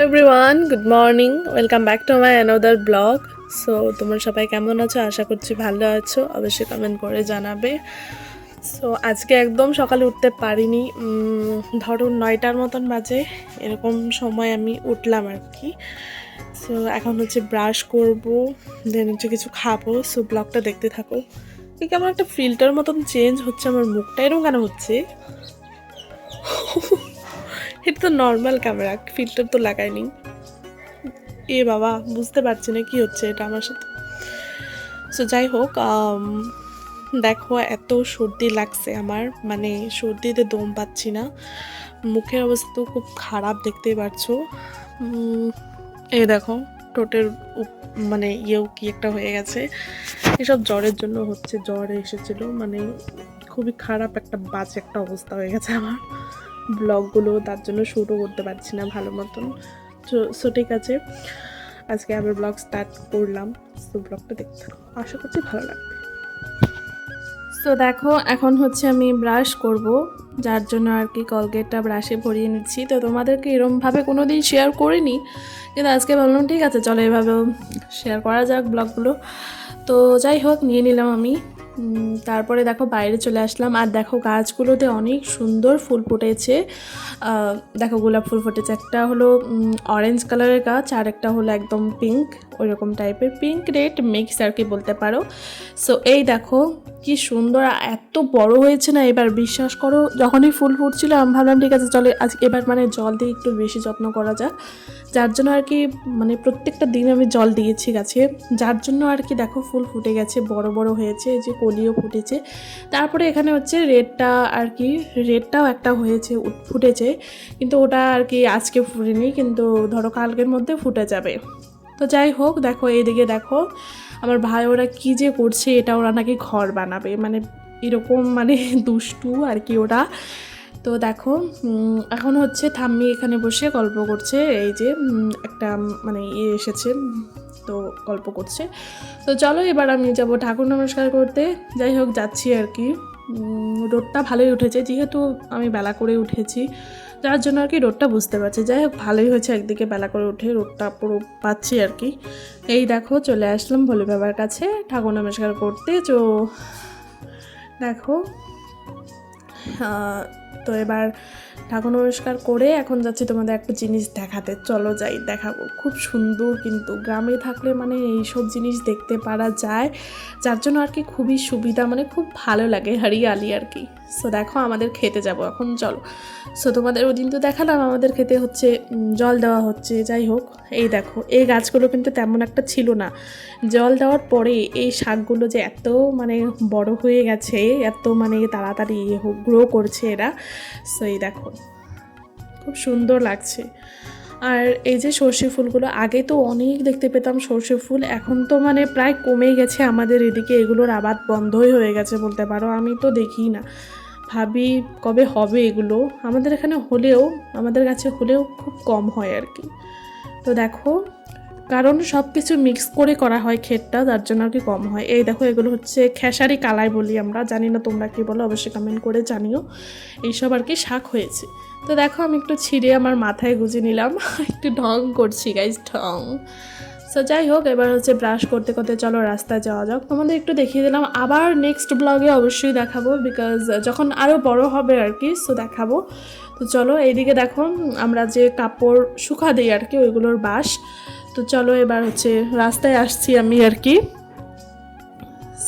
Everyone, good morning. Welcome back to my another blog. So তোমরা সবাই কেমন আছো? আশা করছি ভালো আছো। অবশ্যই কমেন্ট করে জানাবে। সো আজকে একদম সকালে উঠতে পারিনি। ধরুন 9টার মতন বাজে, এরকম সময় আমি উঠলাম আর কি। সো এখন হচ্ছে ব্রাশ করব, দেন হচ্ছে কিছু খাবো। সো ব্লগটা দেখতে থাকো। এই কেমন একটা ফিল্টার মতন চেঞ্জ হচ্ছে আমার মুখটা, এরকম কেন হচ্ছে? এটা তো নর্মাল ক্যামেরা, ফিল্টার তো লাগাইনি। এ বাবা, বুঝতে পারছি না কি হচ্ছে এটা আমার সাথে। সো যাই হোক, দেখো এত সর্দি লাগছে আমার, মানে সর্দিতে দম পাচ্ছি না। মুখের অবস্থা তো খুব খারাপ, দেখতেই পারছো। এই দেখো ঠোঁটের মানে ইয়েও কি একটা হয়ে গেছে। এসব জ্বরের জন্য হচ্ছে, জ্বর এসেছিল, মানে খুবই খারাপ একটা বাজে একটা অবস্থা হয়ে গেছে আমার। ব্লগগুলো তার জন্য শ্যুটও করতে পারছি না ভালো মতন। সো ঠিক আছে, আজকে আবার ব্লগ স্টার্ট করলাম। সো ব্লগটা দেখতে থাকো, আশা করছি ভালো লাগবে। সো দেখো এখন হচ্ছে আমি ব্রাশ করব, যার জন্য আর কি কলগেটটা ব্রাশে ভরিয়ে নিচ্ছি। তো তোমাদেরকে এরমভাবে কোনো দিন শেয়ার করিনি, কিন্তু আজকে ভাবলাম ঠিক আছে চলো এভাবেও শেয়ার করা যাক ব্লগগুলো। তো যাই হোক, নিয়ে নিলাম আমি। তারপরে দেখো বাইরে চলে আসলাম, আর দেখো গাছগুলোতে অনেক সুন্দর ফুল ফুটেছে। দেখো গোলাপ ফুল ফুটেছে, একটা হলো অরেঞ্জ কালারের গাছ, আর একটা হলো একদম পিঙ্ক, ওইরকম টাইপের পিঙ্ক রেড মিক্স আর কি বলতে পারো। সো এই দেখো কি সুন্দর, এত বড় হয়েছে না এবার, বিশ্বাস করো। যখনই ফুল ফুটছিল আমি ভাবলাম ঠিক আছে চলে আজ এবার মানে জল দিয়ে একটু বেশি যত্ন করা যাক, যার জন্য আর কি মানে প্রত্যেকটা দিন আমি জল দিয়েছি গাছে, যার জন্য আর কি দেখো ফুল ফুটে গেছে, বড় বড় হয়েছে, যে কলিও ফুটেছে। তারপরে এখানে হচ্ছে রেডটা আর কি, রেডটাও একটা হয়েছে, ফুটেছে, কিন্তু ওটা আর কি আজকে ফুটেনি, কিন্তু ধরো কালকের মধ্যে ফুটে যাবে। তো যাই হোক, দেখো এইদিকে দেখো আমার ভাই ওরা কী যে করছে, এটা ওরা নাকি ঘর বানাবে, মানে এরকম মানে দুষ্টু আর কি ওরা। তো দেখো এখন হচ্ছে ঠাম্মি এখানে বসে গল্প করছে, এই যে একটা মানে ইয়ে এসেছে, তো গল্প করছে। তো চলো এবার আমি যাব ঠাকুর নমস্কার করতে। যাই হোক যাচ্ছি আর কি। রোদটা ভালোই উঠেছে, যেহেতু আমি বেলা করে উঠেছি, যার জন্য আর কি রোদটা বুঝতে পারছি। যাই হোক ভালোই হয়েছে, একদিকে বেলা করে উঠে রোদটা পুরো পাচ্ছি আর কি। এই দেখো চলে আসলাম ভোলে বাবার কাছে ঠাকুর নমস্কার করতে। তো দেখো তো এবার ঠাকুর নমস্কার করে এখন যাচ্ছি তোমাদের একটা জিনিস দেখাতে, চলো যাই দেখাবো। খুব সুন্দর, কিন্তু গ্রামে থাকলে মানে এইসব জিনিস দেখতে পারা যায়, যার জন্য আর কি খুবই সুবিধা, মানে খুব ভালো লাগে, হরিয়ালি আর কি। সো দেখো আমাদের খেতে যাব এখন, চলো। সো তোমাদের ওই দিন তো দেখালাম আমাদের খেতে হচ্ছে জল দেওয়া হচ্ছে। যাই হোক এই দেখো, এই গাছগুলো কিন্তু তেমন একটা ছিল না, জল দেওয়ার পরে এই শাকগুলো যে এত মানে বড় হয়ে গেছে, এত মানে তাড়াতাড়ি গ্রো করছে এরা। সো এই দেখো খুব সুন্দর লাগছে। আর এই যে সর্ষে ফুলগুলো, আগে তো অনেক দেখতে পেতাম সর্ষে ফুল, এখন তো মানে প্রায় কমেই গেছে আমাদের এদিকে, এগুলোর আবাদ বন্ধই হয়ে গেছে বলতে পারো, আমি তো দেখি না। ভাবি কবে হবে এগুলো, আমাদের এখানে হলেও, আমাদের কাছে হলেও খুব কম হয় আর কি। তো দেখো, কারণ সব কিছু মিক্স করে করা হয় ক্ষেতটা, যার জন্য আর কি কম হয়। এই দেখো এগুলো হচ্ছে খেসারি কালাই বলি আমরা, জানি না তোমরা কি বলো, অবশ্যই কমেন্ট করে জানিও। এইসব আর কি শাক হয়েছে। তো দেখো আমি একটু ছিঁড়ে আমার মাথায় গুঁজে নিলাম, একটু ঢং করছি গাইজ, ঢং। সো যাই হোক এবার হচ্ছে ব্রাশ করতে করতে চলো রাস্তায় যাওয়া যাক, তোমাদের একটু দেখিয়ে দিলাম, আবার নেক্সট ব্লগে অবশ্যই দেখাবো, বিকজ যখন আরও বড় হবে আর কি, সো দেখাবো। তো চলো এইদিকে দেখো আমরা যে কাপড় শুকা দিই আর কি, ওইগুলোর বাঁশ। তো চলো এবার হচ্ছে রাস্তায় আসছি আমি আর কি।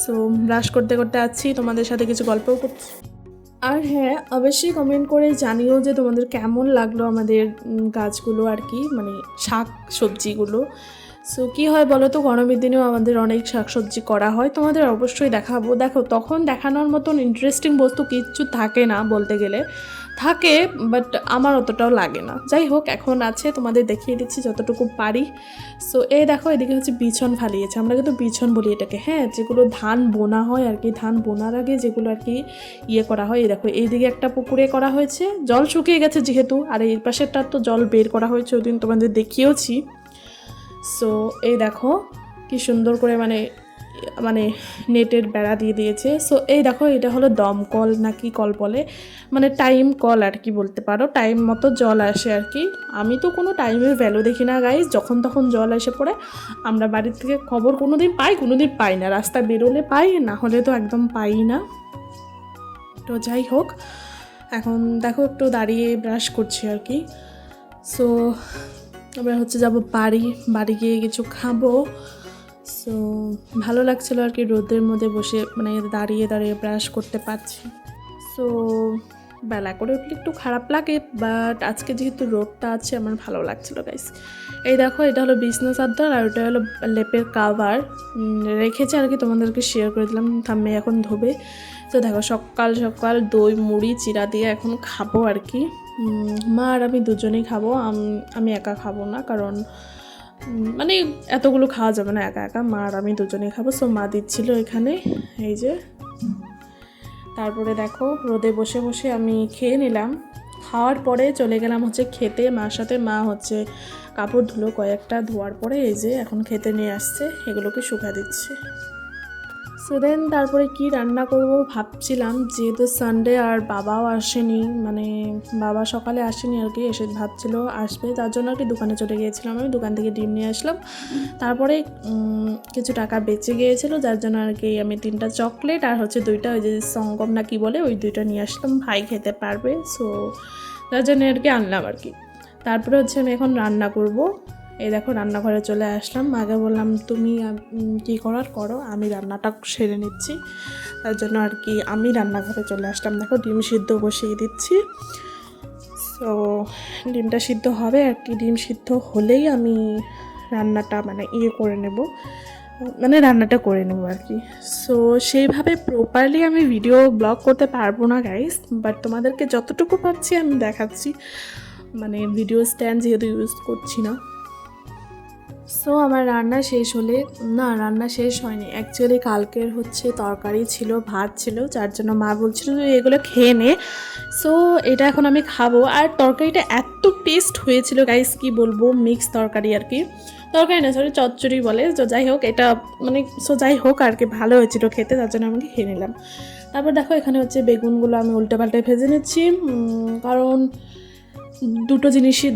সো ব্রাশ করতে করতে আসছি, তোমাদের সাথে কিছু গল্পও করছি। আর হ্যাঁ, অবশ্যই কমেন্ট করে জানিও যে তোমাদের কেমন লাগলো আমাদের গাছগুলো আর কি, মানে শাক সবজিগুলো। সো কী হয় বলো তো, গরমের দিনেও আমাদের অনেক শাকসবজি করা হয়, তোমাদের অবশ্যই দেখাবো। দেখো তখন দেখানোর মতন ইন্টারেস্টিং বস্তু কিচ্ছু থাকে না বলতে গেলে, থাকে বাট আমার অতটাও লাগে না। যাই হোক এখন আছে, তোমাদের দেখিয়ে দিচ্ছি যতটুকু পারি। সো এই দেখো এদিকে হচ্ছে বিছন ফালিয়েছে, আমরা কিন্তু বিছন বলি এটাকে, হ্যাঁ, যেগুলো ধান বোনা হয় আর কি, ধান বোনার আগে যেগুলো আর কি ইয়ে করা হয়। এই দেখো এইদিকে একটা পুকুরে করা হয়েছে, জল শুকিয়ে গেছে যেহেতু, আর এই পাশেরটার তো জল বের করা হয়েছে, ওই দিন তোমাদের দেখিয়েওছি। সো এই দেখো কি সুন্দর করে মানে মানে নেটের বেড়া দিয়ে দিয়েছে। সো এই দেখো এটা হলো দমকল নাকি কল বলে, মানে টাইম কল আর কি বলতে পারো, টাইম মতো জল আসে আর কি। আমি তো কোনো টাইমের ভ্যালু দেখি না গাইজ, যখন তখন জল এসে পড়ে। আমরা বাড়ির থেকে খবর কোনো দিন পাই না, রাস্তা বেরোলে পাই, না হলে তো একদম পাই না। তো যাই হোক, এখন দেখো একটু দাঁড়িয়ে ব্রাশ করছি আর কি। সো আমরা হচ্ছে যাবো বাড়ি গিয়ে কিছু খাবো। সো ভালো লাগছিলো আর কি রোদের মধ্যে বসে, মানে দাঁড়িয়ে দাঁড়িয়ে ব্রাশ করতে পারছি। সো বেলা করে উঠলে একটু খারাপ লাগে, বাট আজকে যেহেতু রোদটা আছে আমার ভালো লাগছিলো গাইস। এই দেখো এটা হলো বিছনা চাদর আর ওটা হলো লেপের কাভার রেখেছে আর কি, তোমাদেরকে শেয়ার করে দিলাম, থাম্মে এখন ধোবে। তো দেখো সকাল সকাল দই মুড়ি চিরা দিয়ে এখন খাবো আর কি। মা আর আমি দুজনেই খাবো, আমি একা খাবো না, কারণ মানে এতগুলো খাওয়া যাবে না একা একা, মা আর আমি দুজনেই খাবো। সো মা দিচ্ছিল এখানে, এই যে। তারপরে দেখো রোদে বসে বসে আমি খেয়ে নিলাম, খাওয়ার পরে চলে গেলাম হচ্ছে খেতে মার সাথে। মা হচ্ছে কাপড় ধুলো কয়েকটা, ধোয়ার পরে এই যে এখন খেতে নিয়ে আসছে, এগুলোকে শুকা দিচ্ছে। সো দেন তারপরে কি রান্না করব ভাবছিলাম, যেহেতু সানডে আর বাবাও আসেনি, মানে বাবা সকালে আসেনি আর কি, এসে ভাবছিল আসবে, তার জন্য আর কি দোকানে চলে গিয়েছিলাম। আমি দোকান থেকে ডিম নিয়ে আসলাম, তারপরে কিছু টাকা বেঁচে গিয়েছিলো, যার জন্য আর কি আমি 3টা চকলেট আর হচ্ছে 2টা ওই যে সঙ্গম না কি বলে ওই 2টা নিয়ে আসলাম, ভাই খেতে পারবে। সো যার জন্য আর কি আনলাম আর কি। তারপরে হচ্ছে আমি এখন রান্না করব। এই দেখো রান্নাঘরে চলে আসলাম, আগে বললাম তুমি কী করার করো, আমি রান্নাটা সেরে নিচ্ছি, তার জন্য আর কি আমি রান্নাঘরে চলে আসলাম। দেখো ডিম সিদ্ধ বসিয়ে দিচ্ছি। সো ডিমটা সিদ্ধ হবে আর কি, ডিম সিদ্ধ হলেই আমি রান্নাটা মানে করে নেব, মানে রান্নাটা করে নেব আর কি। সো সেইভাবে প্রপারলি আমি ভিডিও ব্লগ করতে পারবো না গাইস, বাট তোমাদেরকে যতটুকু পারছি আমি দেখাচ্ছি, মানে ভিডিও স্ট্যান্ড যেহেতু ইউজ করছি না। সো আমার রান্না শেষ হলে, না রান্না শেষ হয়নি অ্যাকচুয়ালি, কালকের হচ্ছে তরকারি ছিল, ভাত ছিল, যার জন্য মা বলছিল যে এগুলো খেয়ে নে। সো এটা এখন আমি খাবো, আর তরকারিটা এত টেস্ট হয়েছিল গাইস, কি বলবো, মিক্স তরকারি আর কি, তরকারি না সরি চচ্চড়ি বলে। তো যাই হোক এটা মানে যাই হোক আর কি ভালো হয়েছিল খেতে, তার জন্য আমাকে খেয়ে নিলাম। তারপর দেখো এখানে হচ্ছে বেগুনগুলো আমি উল্টে পাল্টে ভেজে নিচ্ছি, কারণ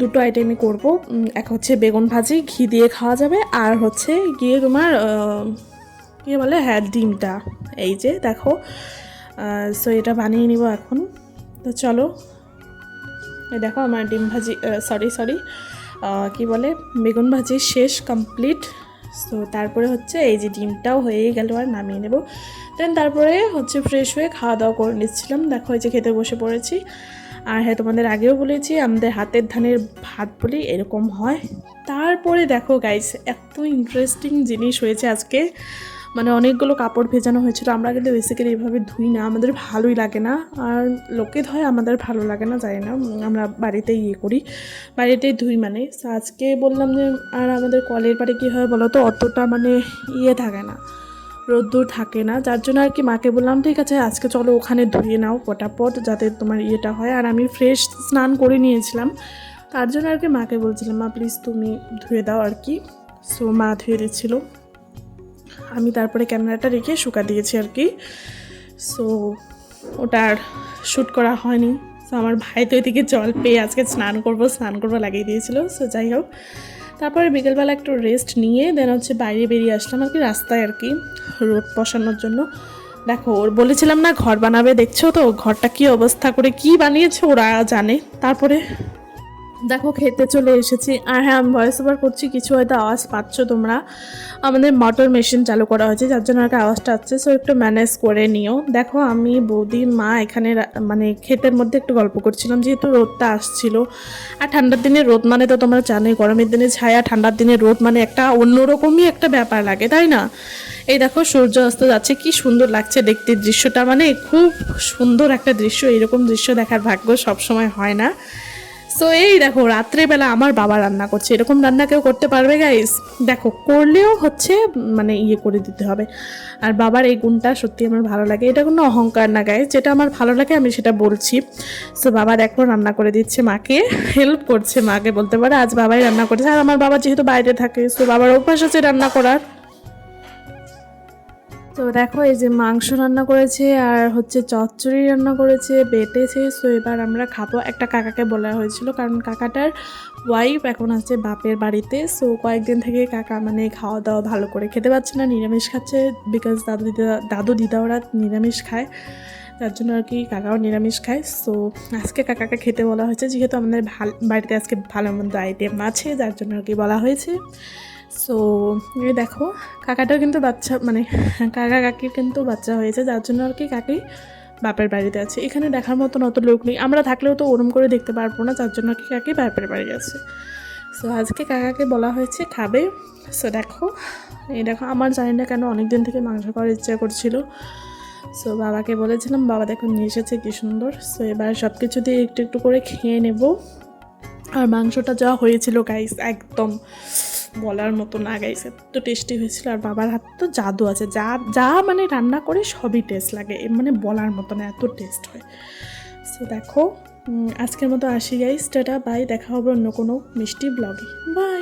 দুটো আইটেমই করব। এক হচ্ছে বেগুন ভাজি ঘি দিয়ে খাওয়া যাবে, আর হচ্ছে গিয়ে তোমার কী বলে, হ্যাঁ ডিমটা, এই যে দেখো। সো এটা বানিয়ে নিব এখন। তো চলো, এই দেখো আমার ডিম ভাজি সরি কি বলে বেগুন ভাজি শেষ কমপ্লিট। সো তারপরে হচ্ছে এই যে ডিমটাও হয়ে গেল, আর নামিয়ে নেব। দেন তারপরে হচ্ছে ফ্রেশ হয়ে খাওয়া দাওয়া করে নিচ্ছিলাম। দেখো এই যে খেতে বসে পড়েছি। আর হ্যাঁ তোমাদের আগেও বলেছি আমাদের হাতের ধানের ভাত বলি এরকম হয়। তারপরে দেখো গাইস এত ইন্টারেস্টিং জিনিস হয়েছে আজকে, মানে অনেকগুলো কাপড় ভেজানো হয়েছিল। আমরা কিন্তু বেসিক্যালি এইভাবে ধুই না, আমাদের ভালোই লাগে না, আর লোকে ধয় আমাদের ভালো লাগে না, জানি না, আমরা বাড়িতেই করি, বাড়িতেই ধুই। মানে আজকে বললাম যে, আর আমাদের কলের পাড়ে কী হয় বলো তো, অতটা মানে থাকে না, রোদ্দুর থাকে না, যার জন্য আর কি মাকে বললাম ঠিক আছে আজকে চলো ওখানে ধুয়ে নাও পটাপট, যাতে তোমার হয়। আর আমি ফ্রেশ স্নান করে নিয়েছিলাম, তার জন্য আর কি মাকে বলছিলাম মা প্লিজ তুমি ধুয়ে দাও আর কি। সো মা ধুয়ে দিচ্ছিলো, আমি তারপরে ক্যামেরাটা রেখে শুকা দিয়েছি আর কি। সো ওটা আর শ্যুট করা হয়নি। সো আমার ভাই তো এদিকে জল পেয়ে আজকে স্নান করবো লাগিয়ে দিয়েছিলো। সো যাই হোক, তারপরে বিকেলবেলা একটু রেস্ট নিয়ে দেন হচ্ছে বাইরে বেরিয়ে আসলাম আর কি, রাস্তায় আর কি রোদ বসানোর জন্য। দেখো ওর বলেছিলাম না ঘর বানাবে, দেখছো তো ঘরটা কি অবস্থা করে কি বানিয়েছে ওরা জানে। তারপরে দেখো খেতে চলে এসেছি, আর হ্যাঁ আমি ভয়েস ওভার করছি, কিছু হয়তো আওয়াজ পাচ্ছ তোমরা, আমাদের মোটর মেশিন চালু করা হয়েছে যার জন্য আর আওয়াজটা আসছে। সো একটু ম্যানেজ করে নিও। দেখো আমি বৌদি মা এখানে মানে ক্ষেতের মধ্যে একটু গল্প করছিলাম, যেহেতু রোদটা আসছিল, আর ঠান্ডার দিনে রোদ মানে তো তোমরা জানোই, গরমের দিনে ছায়া, ঠান্ডার দিনে রোদ মানে একটা অন্যরকমই একটা ব্যাপার লাগে, তাই না? এই দেখো সূর্য অস্ত যাচ্ছে, কি সুন্দর লাগছে দেখতে দৃশ্যটা, মানে খুব সুন্দর একটা দৃশ্য, এরকম দৃশ্য দেখার ভাগ্য সবসময় হয় না। সো এই দেখো রাত্রেবেলা আমার বাবা রান্না করছে, এরকম রান্না কেউ করতে পারবে গাইস? দেখো করলেও হচ্ছে মানে করে দিতে হবে। আর বাবার এই গুণটা সত্যি আমার ভালো লাগে, এটা কোনো অহংকার না গাইস, যেটা আমার ভালো লাগে আমি সেটা বলছি। সো বাবা দেখো রান্না করে দিচ্ছে, মাকে হেল্প করছে, মাকে বলতে পারে আজ বাবাই রান্না করেছে। আর আমার বাবা যেহেতু বাইরে থাকে, সো বাবার অভ্যাস আছে রান্না করার। তো দেখো এই যে মাংস রান্না করেছে আর হচ্ছে চচ্চড়ি রান্না করেছে, বেটেছে। সো এবার আমরা খাবো। একটা কাকাকে বলা হয়েছিল কারণ কাকাটার ওয়াইফ এখন আছে বাপের বাড়িতে। সো কয়েকদিন থেকে কাকা মানে খাওয়া দাওয়া ভালো করে খেতে পারছে না, নিরামিষ খাচ্ছে। বিকজ দাদু দিদা ওরা নিরামিষ খায়, তার জন্য আর কি কাকাও নিরামিষ খায়। সো আজকে কাকাকে খেতে বলা হয়েছে, যেহেতু আমাদের বাড়িতে আজকে ভালো মন্দ আইটেম আছে, যার জন্য আর কি বলা হয়েছে। সো এই দেখো কাকাটার কিন্তু বাচ্চা মানে কাকা কাকির কিন্তু বাচ্চা হয়েছে, যার জন্য আর কি কাকি বাপের বাড়িতে আছে। এখানে দেখার মতন অত লোক নেই, আমরা থাকলেও তো ওরম করে দেখতে পারবো না, যার জন্য আর কি কাকি বাপের বাড়ি আছে। সো আজকে কাকাকে বলা হয়েছে খাবে। সো দেখো এই দেখো, আমার জানি না কেন অনেক দিন থেকে মাংস খাওয়ার ইচ্ছা করছিল। সো বাবাকে বলেছিলাম, বাবা দেখো নিয়ে এসেছে কী সুন্দর। সো এবার সব কিছু দিয়ে একটু একটু করে খেয়ে নেব। আর মাংসটা যা হয়েছিল গাইস, একদম বলার মতো না গাইস, এত টেস্টি হয়েছিল। আর বাবার হাত তো জাদু আছে, যা যা মানে রান্না করে সবই টেস্ট লাগে, মানে বলার মতো না, এত টেস্ট হয়। সো দেখো আজকের মতো আসি গাইস, টাটা বাই, দেখা হবে অন্য কোনো মিষ্টি ব্লগে, বাই।